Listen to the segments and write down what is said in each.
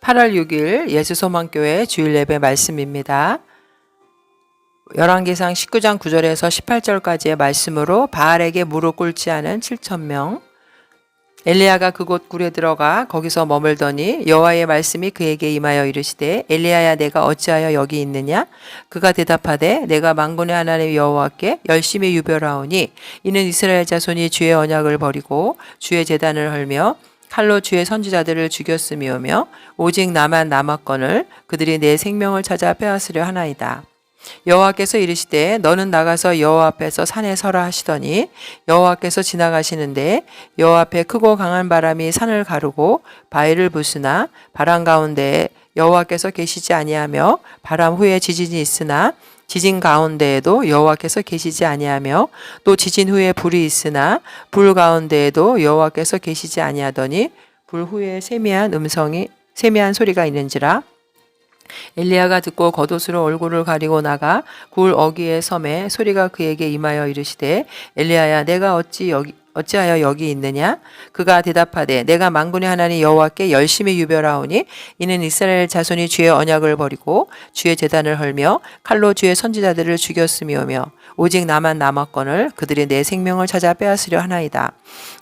8월 6일 예수소망교회 주일 예배 말씀입니다. 열왕기상 19장 9절에서 18절까지의 말씀으로 바알에게 무릎 꿇지 않은 7,000명. 엘리야가 그곳 굴에 들어가 거기서 머물더니 여호와의 말씀이 그에게 임하여 이르시되 엘리야야 내가 어찌하여 여기 있느냐? 그가 대답하되 내가 만군의 하나님 여호와께 열심히 유별하오니 이는 이스라엘 자손이 주의 언약을 버리고 주의 제단을 헐며 칼로 주의 선지자들을 죽였음이오며 오직 나만 남았거늘 그들이 내 생명을 찾아 빼앗으려 하나이다. 여호와께서 이르시되 너는 나가서 여호와 앞에서 산에 서라 하시더니 여호와께서 지나가시는데 여호와 앞에 크고 강한 바람이 산을 가르고 바위를 부수나 바람 가운데에 여호와께서 계시지 아니하며 바람 후에 지진이 있으나 지진 가운데에도 여호와께서 계시지 아니하며 또 지진 후에 불이 있으나 불 가운데에도 여호와께서 계시지 아니하더니 불 후에 세미한 소리가 있는지라. 엘리야가 듣고 겉옷으로 얼굴을 가리고 나가 굴 어귀에 섬에 소리가 그에게 임하여 이르시되 엘리야야 내가 어찌하여 여기 있느냐? 그가 대답하되 내가 만군의 하나님 여호와께 열심히 유별하오니 이는 이스라엘 자손이 주의 언약을 버리고 주의 제단을 헐며 칼로 주의 선지자들을 죽였음이오며 오직 나만 남았거늘 그들이 내 생명을 찾아 빼앗으려 하나이다.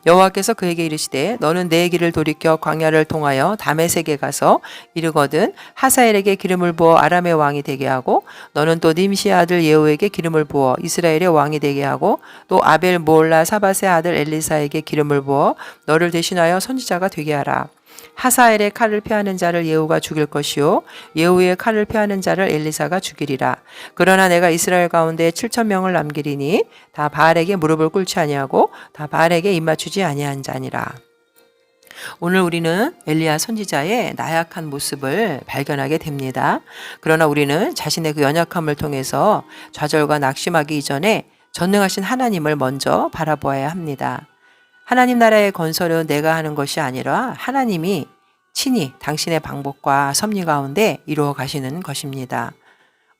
여호와께서 그에게 이르시되 너는 내 길을 돌이켜 광야를 통하여 다메섹에 가서 이르거든 하사엘에게 기름을 부어 아람의 왕이 되게 하고 너는 또 님시의 아들 예후에게 기름을 부어 이스라엘의 왕이 되게 하고 또 아벨 모올라 사밧의 아들 엘리사에게 기름을 부어 너를 대신하여 선지자가 되게 하라. 하사엘의 칼을 피하는 자를 예후가 죽일 것이요 예후의 칼을 피하는 자를 엘리사가 죽이리라. 그러나 내가 이스라엘 가운데 7,000명을 남기리니 다 바알에게 무릎을 꿇지 아니하고 다 바알에게 입맞추지 아니한 자니라. 오늘 우리는 엘리야 선지자의 나약한 모습을 발견하게 됩니다. 그러나 우리는 자신의 그 연약함을 통해서 좌절과 낙심하기 이전에 전능하신 하나님을 먼저 바라보아야 합니다. 하나님 나라의 건설은 내가 하는 것이 아니라 하나님이 친히 당신의 방법과 섭리 가운데 이루어 가시는 것입니다.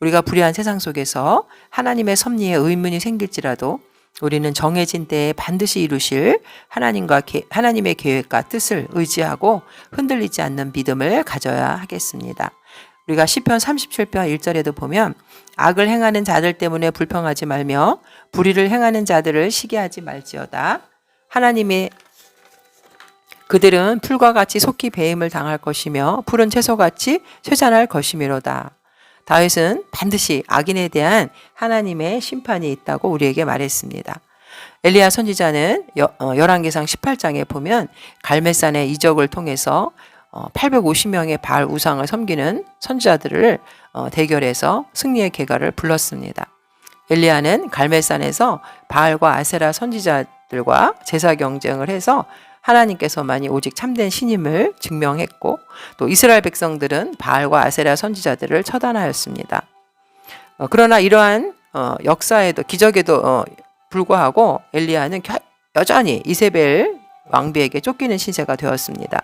우리가 불의한 세상 속에서 하나님의 섭리에 의문이 생길지라도 우리는 정해진 때에 반드시 이루실 하나님의 계획과 뜻을 의지하고 흔들리지 않는 믿음을 가져야 하겠습니다. 우리가 시편 37편 1절에도 보면 악을 행하는 자들 때문에 불평하지 말며 불의를 행하는 자들을 시기하지 말지어다. 하나님의 그들은 풀과 같이 속히 배임을 당할 것이며 푸른 채소같이 쇠잔할 것이미로다. 다윗은 반드시 악인에 대한 하나님의 심판이 있다고 우리에게 말했습니다. 엘리야 선지자는 열왕기상 18장에 보면 갈멜산의 이적을 통해서 850명의 바알 우상을 섬기는 선지자들을 대결해서 승리의 계가를 불렀습니다. 엘리야는 갈멜산에서 바알과 아세라 선지자들과 제사 경쟁을 해서 하나님께서만이 오직 참된 신임을 증명했고 또 이스라엘 백성들은 바알과 아세라 선지자들을 처단하였습니다. 그러나 이러한 역사에도 기적에도 불구하고 엘리야는 여전히 이세벨 왕비에게 쫓기는 신세가 되었습니다.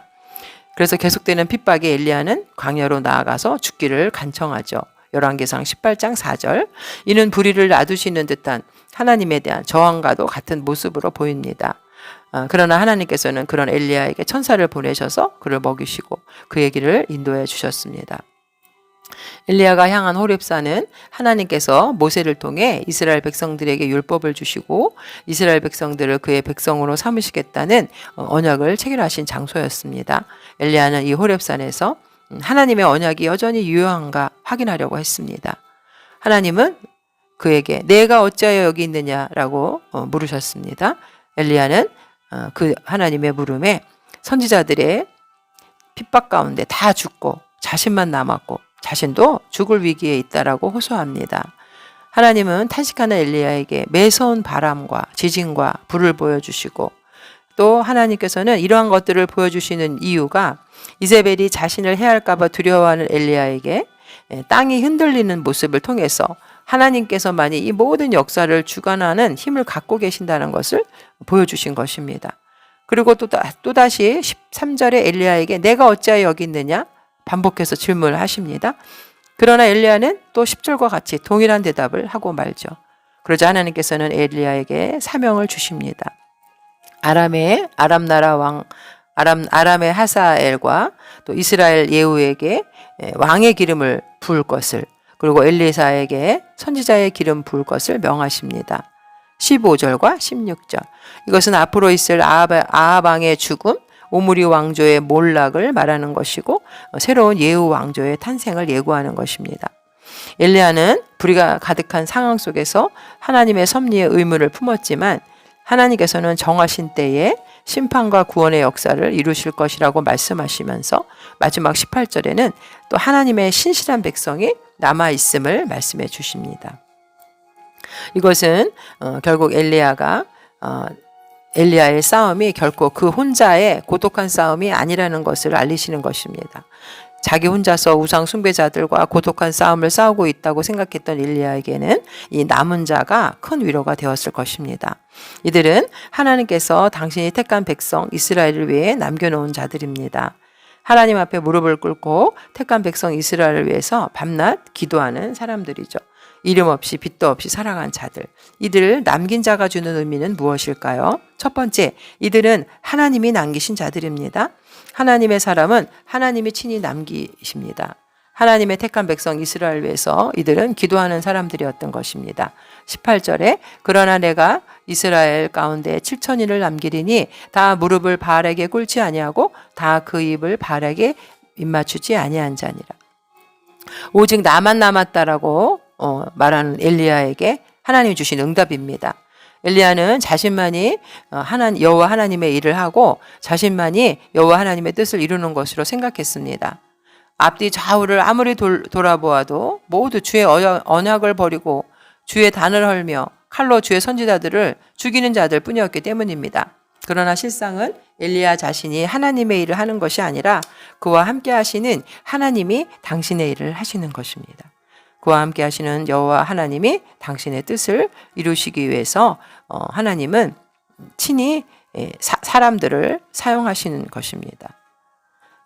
그래서 계속되는 핍박에 엘리야는 광야로 나아가서 죽기를 간청하죠. 열왕기상 18장 4절 이는 불의를 놔두시는 듯한 하나님에 대한 저항과도 같은 모습으로 보입니다. 그러나 하나님께서는 그런 엘리야에게 천사를 보내셔서 그를 먹이시고 그의 길을 인도해 주셨습니다. 엘리야가 향한 호렙산은 하나님께서 모세를 통해 이스라엘 백성들에게 율법을 주시고 이스라엘 백성들을 그의 백성으로 삼으시겠다는 언약을 체결하신 장소였습니다. 엘리야는 이 호렙산에서 하나님의 언약이 여전히 유효한가 확인하려고 했습니다. 하나님은 그에게 내가 어찌하여 여기 있느냐라고 물으셨습니다. 엘리야는 그 하나님의 물음에 선지자들의 핍박 가운데 다 죽고 자신만 남았고 자신도 죽을 위기에 있다라고 호소합니다. 하나님은 탄식하는 엘리야에게 매서운 바람과 지진과 불을 보여주시고 또 하나님께서는 이러한 것들을 보여주시는 이유가 이세벨이 자신을 해할까 봐 두려워하는 엘리야에게 땅이 흔들리는 모습을 통해서 하나님께서만이 이 모든 역사를 주관하는 힘을 갖고 계신다는 것을 보여주신 것입니다. 그리고 또다시 13절에 엘리야에게 내가 어찌하여 여기 있느냐 반복해서 질문을 하십니다. 그러나 엘리야는 또 10절과 같이 동일한 대답을 하고 말죠. 그러자 하나님께서는 엘리야에게 사명을 주십니다. 아람의 하사엘과 또 이스라엘 예후에게 왕의 기름을 부을 것을, 그리고 엘리사에게 선지자의 기름 부을 것을 명하십니다. 15절과 16절. 이것은 앞으로 있을 아합 왕의 죽음, 오므리 왕조의 몰락을 말하는 것이고 새로운 예후 왕조의 탄생을 예고하는 것입니다. 엘리야는 불의가 가득한 상황 속에서 하나님의 섭리의 의무를 품었지만 하나님께서는 정하신 때에 심판과 구원의 역사를 이루실 것이라고 말씀하시면서 마지막 18절에는 또 하나님의 신실한 백성이 남아있음을 말씀해 주십니다. 이것은 결국 엘리야의 싸움이 결코 그 혼자의 고독한 싸움이 아니라는 것을 알리시는 것입니다. 자기 혼자서 우상 숭배자들과 고독한 싸움을 싸우고 있다고 생각했던 엘리야에게는 이 남은 자가 큰 위로가 되었을 것입니다. 이들은 하나님께서 당신이 택한 백성 이스라엘을 위해 남겨놓은 자들입니다. 하나님 앞에 무릎을 꿇고 택한 백성 이스라엘을 위해서 밤낮 기도하는 사람들이죠. 이름 없이 빛도 없이 살아간 자들. 이들을 남긴 자가 주는 의미는 무엇일까요? 첫 번째, 이들은 하나님이 남기신 자들입니다. 하나님의 사람은 하나님이 친히 남기십니다. 하나님의 택한 백성 이스라엘 위해서 이들은 기도하는 사람들이었던 것입니다. 18절에 그러나 내가 이스라엘 가운데 7천인을 남기리니 다 무릎을 바알에게 꿇지 아니하고 다 그 입을 바알에게 입맞추지 아니한 자니라. 오직 나만 남았다라고 말하는 엘리야에게 하나님이 주신 응답입니다. 엘리야는 자신만이 여호와 하나님의 일을 하고 자신만이 여호와 하나님의 뜻을 이루는 것으로 생각했습니다. 앞뒤 좌우를 아무리 돌아보아도 모두 주의 언약을 버리고 주의 단을 헐며 칼로 주의 선지자들을 죽이는 자들 뿐이었기 때문입니다. 그러나 실상은 엘리야 자신이 하나님의 일을 하는 것이 아니라 그와 함께 하시는 하나님이 당신의 일을 하시는 것입니다. 그와 함께 하시는 여호와 하나님이 당신의 뜻을 이루시기 위해서 하나님은 친히 사람들을 사용하시는 것입니다.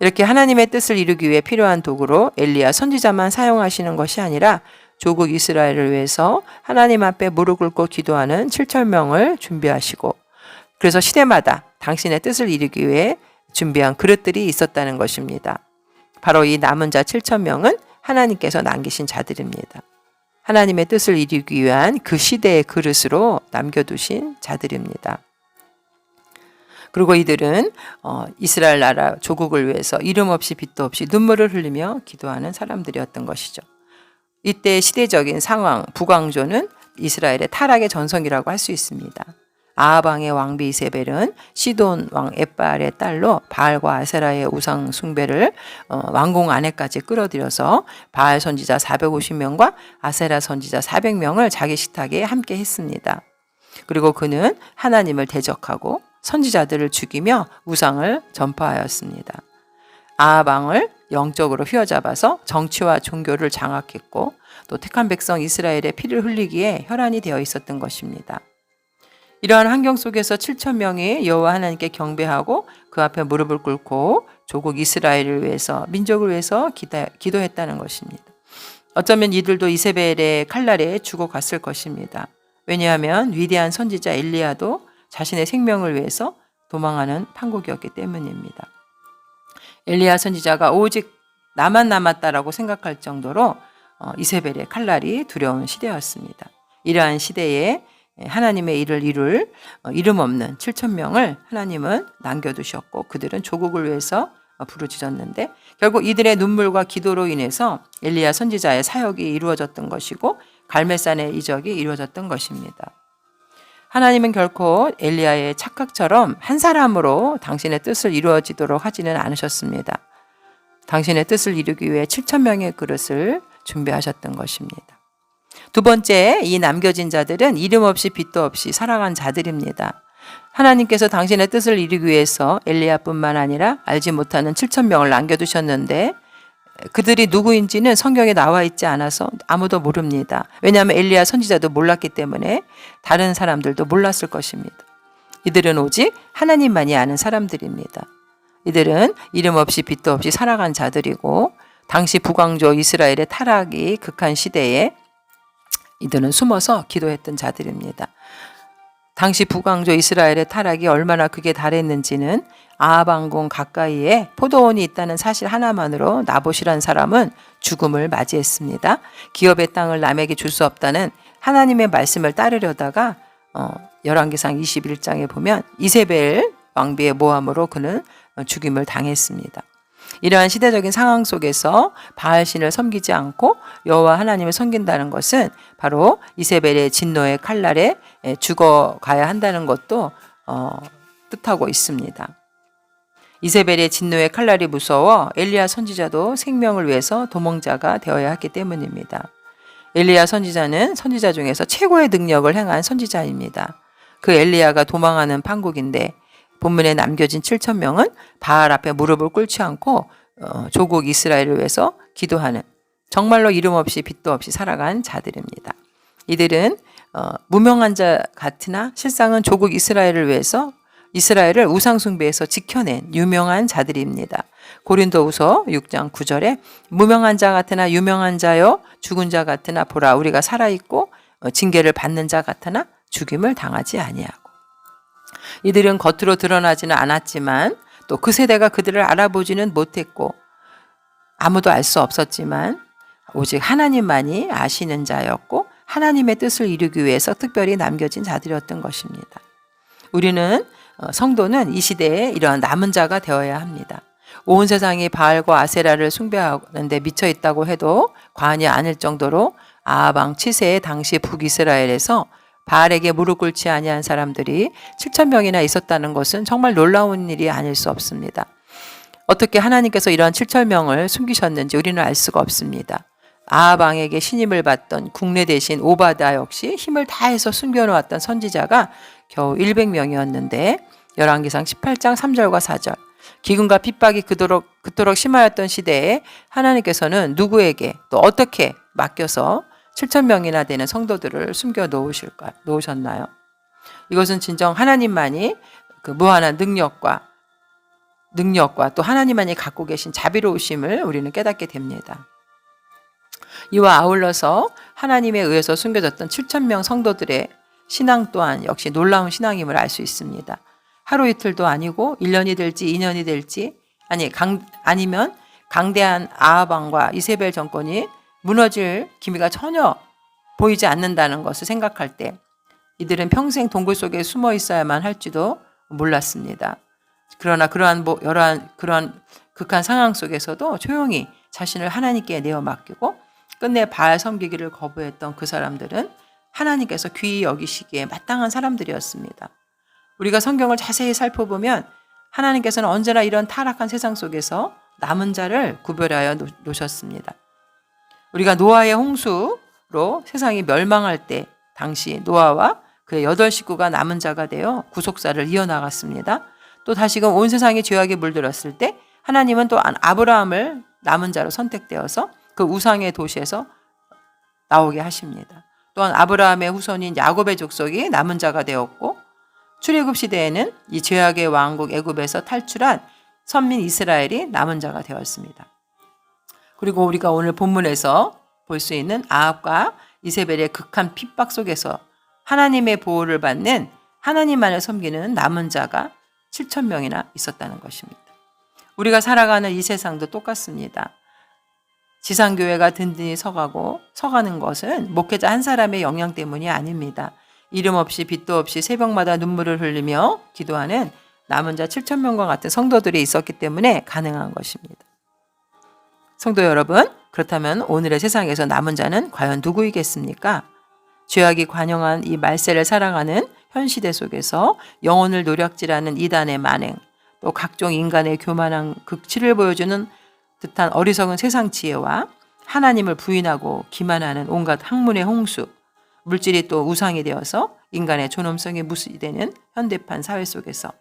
이렇게 하나님의 뜻을 이루기 위해 필요한 도구로 엘리야 선지자만 사용하시는 것이 아니라 조국 이스라엘을 위해서 하나님 앞에 무릎 꿇고 기도하는 7,000명을 준비하시고 그래서 시대마다 당신의 뜻을 이루기 위해 준비한 그릇들이 있었다는 것입니다. 바로 이 남은 자 7,000명은 하나님께서 남기신 자들입니다. 하나님의 뜻을 이루기 위한 그 시대의 그릇으로 남겨두신 자들입니다. 그리고 이들은 이스라엘 나라 조국을 위해서 이름 없이 빛도 없이 눈물을 흘리며 기도하는 사람들이었던 것이죠. 이때 시대적인 상황, 북왕조는 이스라엘의 타락의 전성이라고 할 수 있습니다. 아합 왕의 왕비 이세벨은 시돈 왕 엣바알의 딸로 바알과 아세라의 우상 숭배를 왕궁 안에까지 끌어들여서 바알 선지자 450명과 아세라 선지자 400명을 자기 식탁에 함께 했습니다. 그리고 그는 하나님을 대적하고 선지자들을 죽이며 우상을 전파하였습니다. 아합 왕을 영적으로 휘어잡아서 정치와 종교를 장악했고 또 택한 백성 이스라엘의 피를 흘리기에 혈안이 되어 있었던 것입니다. 이러한 환경 속에서 7,000명이 여호와 하나님께 경배하고 그 앞에 무릎을 꿇고 조국 이스라엘을 위해서 민족을 위해서 기도했다는 것입니다. 어쩌면 이들도 이세벨의 칼날에 죽어갔을 것입니다. 왜냐하면 위대한 선지자 엘리야도 자신의 생명을 위해서 도망하는 판국이었기 때문입니다. 엘리야 선지자가 오직 나만 남았다라고 생각할 정도로 이세벨의 칼날이 두려운 시대였습니다. 이러한 시대에 하나님의 일을 이룰 이름 없는 7,000명을 하나님은 남겨두셨고 그들은 조국을 위해서 부르짖었는데 결국 이들의 눈물과 기도로 인해서 엘리야 선지자의 사역이 이루어졌던 것이고 갈멜산의 이적이 이루어졌던 것입니다. 하나님은 결코 엘리야의 착각처럼 한 사람으로 당신의 뜻을 이루어지도록 하지는 않으셨습니다. 당신의 뜻을 이루기 위해 7,000명의 그릇을 준비하셨던 것입니다. 두 번째, 이 남겨진 자들은 이름 없이 빛도 없이 살아간 자들입니다. 하나님께서 당신의 뜻을 이루기 위해서 엘리야뿐만 아니라 알지 못하는 7,000명을 남겨두셨는데 그들이 누구인지는 성경에 나와 있지 않아서 아무도 모릅니다. 왜냐하면 엘리야 선지자도 몰랐기 때문에 다른 사람들도 몰랐을 것입니다. 이들은 오직 하나님만이 아는 사람들입니다. 이들은 이름 없이 빛도 없이 살아간 자들이고 당시 북왕조 이스라엘의 타락이 극한 시대에 이들은 숨어서 기도했던 자들입니다. 당시 북왕조 이스라엘의 타락이 얼마나 극에 달했는지는 아합 왕궁 가까이에 포도원이 있다는 사실 하나만으로 나봇이란 사람은 죽음을 맞이했습니다. 기업의 땅을 남에게 줄 수 없다는 하나님의 말씀을 따르려다가 열왕기상 21장에 보면 이세벨 왕비의 모함으로 그는 죽임을 당했습니다. 이러한 시대적인 상황 속에서 바알신을 섬기지 않고 여호와 하나님을 섬긴다는 것은 바로 이세벨의 진노의 칼날에 죽어가야 한다는 것도 뜻하고 있습니다. 이세벨의 진노의 칼날이 무서워 엘리야 선지자도 생명을 위해서 도망자가 되어야 했기 때문입니다. 엘리야 선지자는 선지자 중에서 최고의 능력을 행한 선지자입니다. 그 엘리야가 도망하는 판국인데 본문에 남겨진 7,000명은 바알 앞에 무릎을 꿇지 않고 조국 이스라엘을 위해서 기도하는 정말로 이름 없이 빛도 없이 살아간 자들입니다. 이들은 무명한 자 같으나 실상은 조국 이스라엘을 위해서 이스라엘을 우상숭배에서 지켜낸 유명한 자들입니다. 고린도후서 6장 9절에 무명한 자 같으나 유명한 자여 죽은 자 같으나 보라 우리가 살아있고 징계를 받는 자 같으나 죽임을 당하지 아니하고. 이들은 겉으로 드러나지는 않았지만 또 그 세대가 그들을 알아보지는 못했고 아무도 알 수 없었지만 오직 하나님만이 아시는 자였고 하나님의 뜻을 이루기 위해서 특별히 남겨진 자들이었던 것입니다. 우리는 성도는 이 시대에 이러한 남은 자가 되어야 합니다. 온 세상이 바알과 아세라를 숭배하는데 미쳐 있다고 해도 과언이 아닐 정도로 아합 왕 치세의 당시 북이스라엘에서 바알에게 무릎 꿇지 아니한 사람들이 7,000명이나 있었다는 것은 정말 놀라운 일이 아닐 수 없습니다. 어떻게 하나님께서 이러한 7,000명을 숨기셨는지 우리는 알 수가 없습니다. 아합 왕에게 신임을 받던 국내 대신 오바다 역시 힘을 다해서 숨겨놓았던 선지자가 겨우 100명이었는데 열왕기상 18장 3절과 4절 기근과 핍박이 그토록 심하였던 시대에 하나님께서는 누구에게 또 어떻게 맡겨서 7,000명이나 되는 성도들을 숨겨 놓으셨나요? 이것은 진정 하나님만이 그 무한한 능력과 또 하나님만이 갖고 계신 자비로우심을 우리는 깨닫게 됩니다. 이와 아울러서 하나님에 의해서 숨겨졌던 7,000명 성도들의 신앙 또한 역시 놀라운 신앙임을 알 수 있습니다. 하루 이틀도 아니고 1년이 될지 2년이 될지 아니면 강대한 아합 왕과 이세벨 정권이 무너질 기미가 전혀 보이지 않는다는 것을 생각할 때 이들은 평생 동굴 속에 숨어 있어야만 할지도 몰랐습니다. 그러나 그러한 극한 상황 속에서도 조용히 자신을 하나님께 내어 맡기고 끝내 바알 섬기기를 거부했던 그 사람들은 하나님께서 귀히 여기시기에 마땅한 사람들이었습니다. 우리가 성경을 자세히 살펴보면 하나님께서는 언제나 이런 타락한 세상 속에서 남은 자를 구별하여 놓으셨습니다. 우리가 노아의 홍수로 세상이 멸망할 때 당시 노아와 그의 8식구가 남은 자가 되어 구속사를 이어나갔습니다. 또 다시금 온 세상이 죄악에 물들었을 때 하나님은 또 아브라함을 남은 자로 선택되어서 그 우상의 도시에서 나오게 하십니다. 또한 아브라함의 후손인 야곱의 족속이 남은 자가 되었고 출애굽 시대에는 이 죄악의 왕국 애굽에서 탈출한 선민 이스라엘이 남은 자가 되었습니다. 그리고 우리가 오늘 본문에서 볼 수 있는 아합과 이세벨의 극한 핍박 속에서 하나님의 보호를 받는 하나님만을 섬기는 남은 자가 7,000명이나 있었다는 것입니다. 우리가 살아가는 이 세상도 똑같습니다. 지상교회가 든든히 서가는 것은 목회자 한 사람의 영향 때문이 아닙니다. 이름 없이 빛도 없이 새벽마다 눈물을 흘리며 기도하는 남은 자 7,000명과 같은 성도들이 있었기 때문에 가능한 것입니다. 성도 여러분, 그렇다면 오늘의 세상에서 남은 자는 과연 누구이겠습니까? 죄악이 관영한 이 말세를 살아가는 현 시대 속에서 영혼을 노략질하는 이단의 만행, 또 각종 인간의 교만한 극치를 보여주는 듯한 어리석은 세상 지혜와 하나님을 부인하고 기만하는 온갖 학문의 홍수, 물질이 또 우상이 되어서 인간의 존엄성이 무시되는 현대판 사회 속에서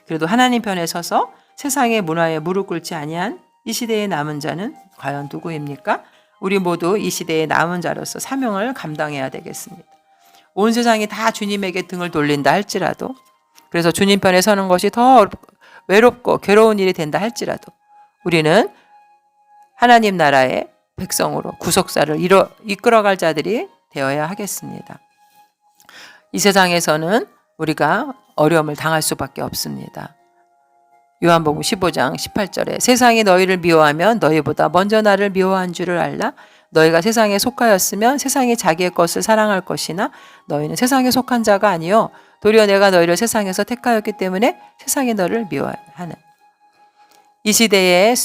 그래도 하나님 편에 서서 세상의 문화에 무릎 꿇지 아니한 이 시대의 남은 자는 과연 누구입니까? 우리 모두 이 시대의 남은 자로서 사명을 감당해야 되겠습니다. 온 세상이 다 주님에게 등을 돌린다 할지라도, 그래서 주님 편에 서는 것이 더 외롭고 괴로운 일이 된다 할지라도 우리는 하나님 나라의 백성으로 구속사를 이끌어갈 자들이 되어야 하겠습니다. 이 세상에서는 우리가 어려움을 당할 수밖에 없습니다. 요한복음 15장 18절에 세상이 너희를 미워하면 너희보다 먼저 나를 미워한 줄을 알라. 너희가 세상에 속하였으면 세상이 자기의 것을 사랑할 것이나 너희는 세상에 속한 자가 아니요 도리어 내가 너희를 세상에서 택하였기 때문에 세상이 너를 미워하는. 이 시대의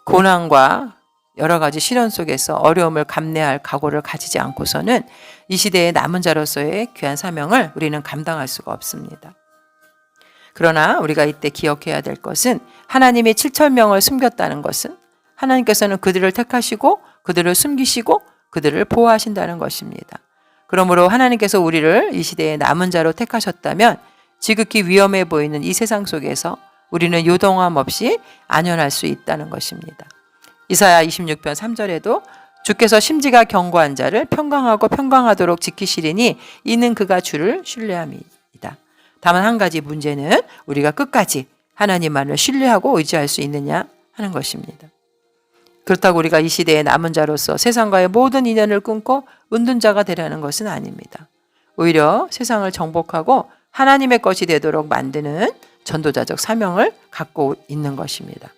고난과 여러 가지 시련 속에서 어려움을 감내할 각오를 가지지 않고서는 이 시대의 남은 자로서의 귀한 사명을 우리는 감당할 수가 없습니다. 그러나 우리가 이때 기억해야 될 것은 하나님이 7,000명을 숨겼다는 것은 하나님께서는 그들을 택하시고 그들을 숨기시고 그들을 보호하신다는 것입니다. 그러므로 하나님께서 우리를 이 시대의 남은 자로 택하셨다면 지극히 위험해 보이는 이 세상 속에서 우리는 요동함 없이 안연할 수 있다는 것입니다. 이사야 26편 3절에도 주께서 심지가 견고한 자를 평강하고 평강하도록 지키시리니 이는 그가 주를 신뢰함이다. 다만 한 가지 문제는 우리가 끝까지 하나님만을 신뢰하고 의지할 수 있느냐 하는 것입니다. 그렇다고 우리가 이 시대의 남은 자로서 세상과의 모든 인연을 끊고 은둔자가 되려는 것은 아닙니다. 오히려 세상을 정복하고 하나님의 것이 되도록 만드는 전도자적 사명을 갖고 있는 것입니다.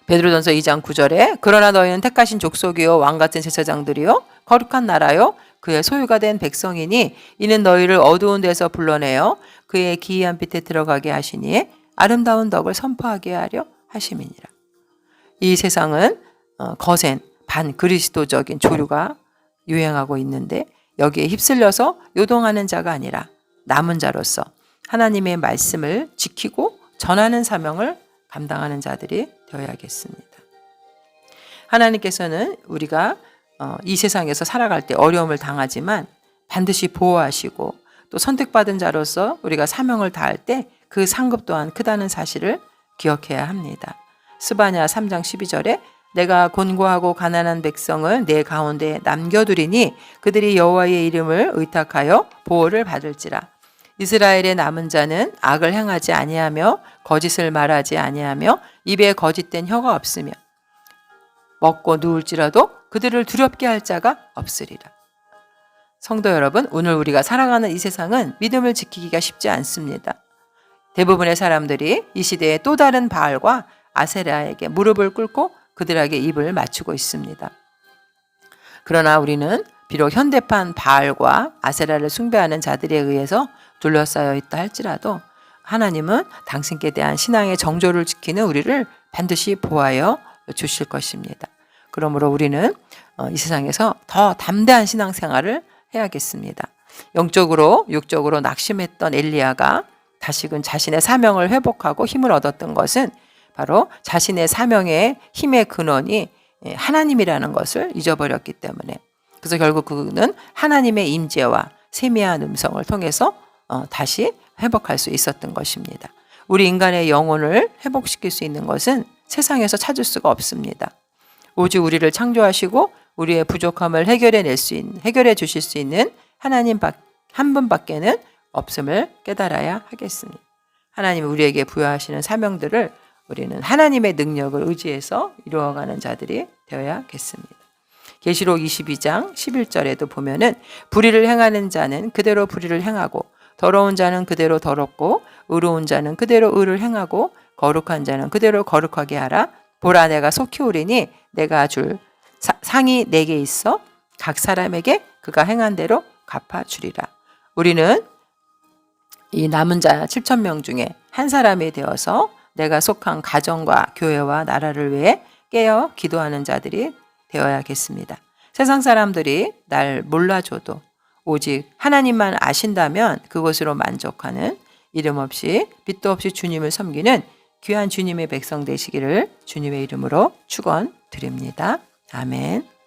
베드로전서 2장 9절에 그러나 너희는 택하신 족속이요 왕같은 제사장들이요 거룩한 나라요 그의 소유가 된 백성이니 이는 너희를 어두운 데서 불러내어 그의 기이한 빛에 들어가게 하시니 아름다운 덕을 선포하게 하려 하심이니라. 이 세상은 거센 반그리스도적인 조류가 유행하고 있는데 여기에 휩쓸려서 요동하는 자가 아니라 남은 자로서 하나님의 말씀을 지키고 전하는 사명을 감당하는 자들이 되어야겠습니다. 하나님께서는 우리가 이 세상에서 살아갈 때 어려움을 당하지만 반드시 보호하시고 또 선택받은 자로서 우리가 사명을 다할 때 그 상급 또한 크다는 사실을 기억해야 합니다. 스바냐 3장 12절에 내가 곤고하고 가난한 백성을 내 가운데 남겨두리니 그들이 여호와의 이름을 의탁하여 보호를 받을지라. 이스라엘의 남은 자는 악을 행하지 아니하며 거짓을 말하지 아니하며 입에 거짓된 혀가 없으며 먹고 누울지라도 그들을 두렵게 할 자가 없으리라. 성도 여러분, 오늘 우리가 살아가는 이 세상은 믿음을 지키기가 쉽지 않습니다. 대부분의 사람들이 이 시대의 또 다른 바알과 아세라에게 무릎을 꿇고 그들에게 입을 맞추고 있습니다. 그러나 우리는 비록 현대판 바알과 아세라를 숭배하는 자들에 의해서 둘러싸여 있다 할지라도 하나님은 당신께 대한 신앙의 정조를 지키는 우리를 반드시 보호하여 주실 것입니다. 그러므로 우리는 이 세상에서 더 담대한 신앙생활을 해야겠습니다. 영적으로 육적으로 낙심했던 엘리야가 다시금 자신의 사명을 회복하고 힘을 얻었던 것은 바로 자신의 사명의 힘의 근원이 하나님이라는 것을 잊어버렸기 때문에, 그래서 결국 그는 하나님의 임재와 세미한 음성을 통해서 다시 회복할 수 있었던 것입니다. 우리 인간의 영혼을 회복시킬 수 있는 것은 세상에서 찾을 수가 없습니다. 오직 우리를 창조하시고 우리의 부족함을 해결해 주실 수 있는 하나님 한 분밖에는 없음을 깨달아야 하겠습니다. 하나님이 우리에게 부여하시는 사명들을 우리는 하나님의 능력을 의지해서 이루어가는 자들이 되어야겠습니다. 계시록 22장 11절에도 보면은 불의를 행하는 자는 그대로 불의를 행하고 더러운 자는 그대로 더럽고 의로운 자는 그대로 의를 행하고 거룩한 자는 그대로 거룩하게 하라. 보라, 내가 속히 오리니 내가 줄 상이 내게 있어 각 사람에게 그가 행한 대로 갚아주리라. 우리는 이 남은 자 7,000명 중에 한 사람이 되어서 내가 속한 가정과 교회와 나라를 위해 깨어 기도하는 자들이 되어야겠습니다. 세상 사람들이 날 몰라줘도 오직 하나님만 아신다면 그것으로 만족하는 이름 없이 빛도 없이 주님을 섬기는 귀한 주님의 백성 되시기를 주님의 이름으로 축원드립니다. 아멘.